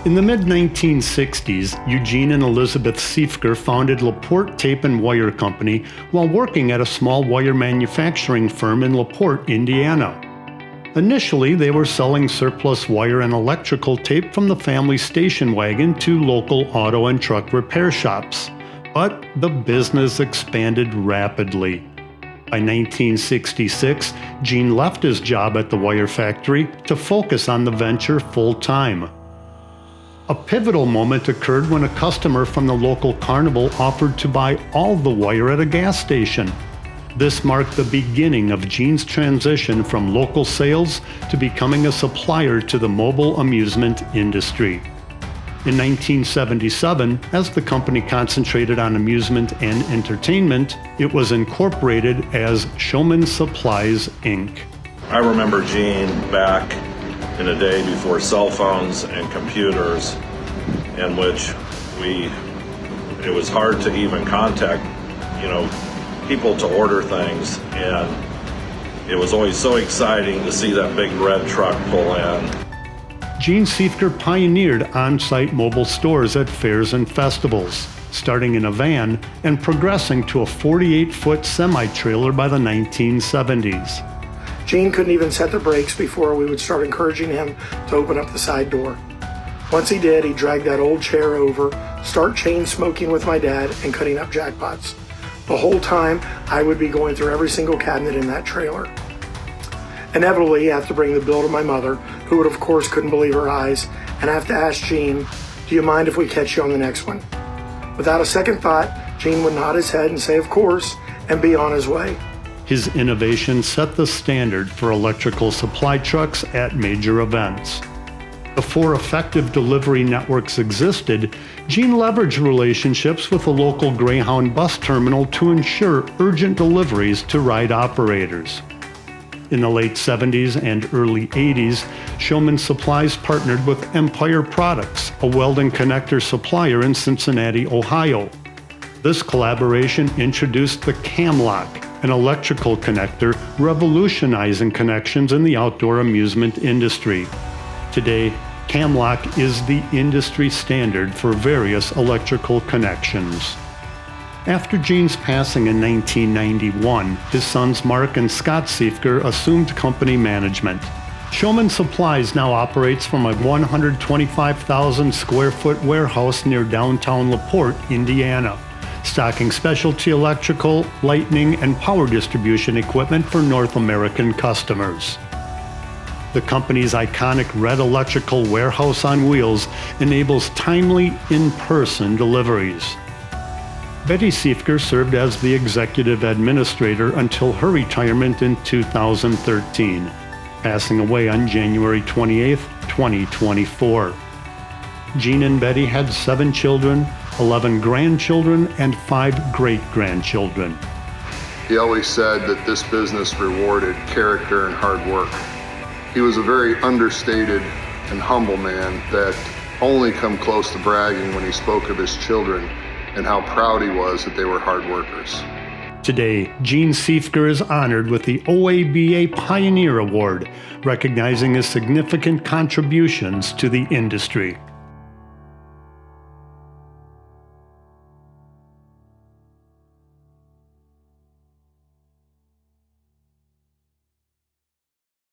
In the mid-1960s, Eugene and Elizabeth Siefker founded LaPorte Tape and Wire Company while working at a small wire manufacturing firm in LaPorte, Indiana. Initially, they were selling surplus wire and electrical tape from the family station wagon to local auto and truck repair shops. But the business expanded rapidly. By 1966, Gene left his job at the wire factory to focus on the venture full-time. A pivotal moment occurred when a customer from the local carnival offered to buy all the wire at a gas station. This marked the beginning of Gene's transition from local sales to becoming a supplier to the mobile amusement industry. In 1977, as the company concentrated on amusement and entertainment, it was incorporated as Showman Supplies, Inc. I remember Gene back in a day before cell phones and computers, in which it was hard to even contact, people to order things, and it was always so exciting to see that big red truck pull in. Gene Siefker pioneered on-site mobile stores at fairs and festivals, starting in a van and progressing to a 48-foot semi-trailer by the 1970s. Gene couldn't even set the brakes before we would start encouraging him to open up the side door. Once he did, he'd drag that old chair over, start chain smoking with my dad, and cutting up jackpots. The whole time, I would be going through every single cabinet in that trailer. Inevitably, I have to bring the bill to my mother, who would of course couldn't believe her eyes, and I have to ask Gene, "Do you mind if we catch you on the next one?" Without a second thought, Gene would nod his head and say, "Of course," and be on his way. His innovation set the standard for electrical supply trucks at major events. Before effective delivery networks existed, Gene leveraged relationships with a local Greyhound bus terminal to ensure urgent deliveries to ride operators. In the late 70s and early 80s, Showman Supplies partnered with Empire Products, a welding connector supplier in Cincinnati, Ohio. This collaboration introduced the Camlock, an electrical connector revolutionizing connections in the outdoor amusement industry. Today, Camlock is the industry standard for various electrical connections. After Gene's passing in 1991, his sons Mark and Scott Siefker assumed company management. Showman Supplies now operates from a 125,000 square foot warehouse near downtown LaPorte, Indiana, stocking specialty electrical, lighting, and power distribution equipment for North American customers. The company's iconic red electrical warehouse on wheels enables timely, in-person deliveries. Betty Siefker served as the executive administrator until her retirement in 2013, passing away on January 28, 2024. Gene and Betty had 7 children, 11 grandchildren, and 5 great-grandchildren. He always said that this business rewarded character and hard work. He was a very understated and humble man that only come close to bragging when he spoke of his children and how proud he was that they were hard workers. Today, Gene Siefker is honored with the OABA Pioneer Award, recognizing his significant contributions to the industry.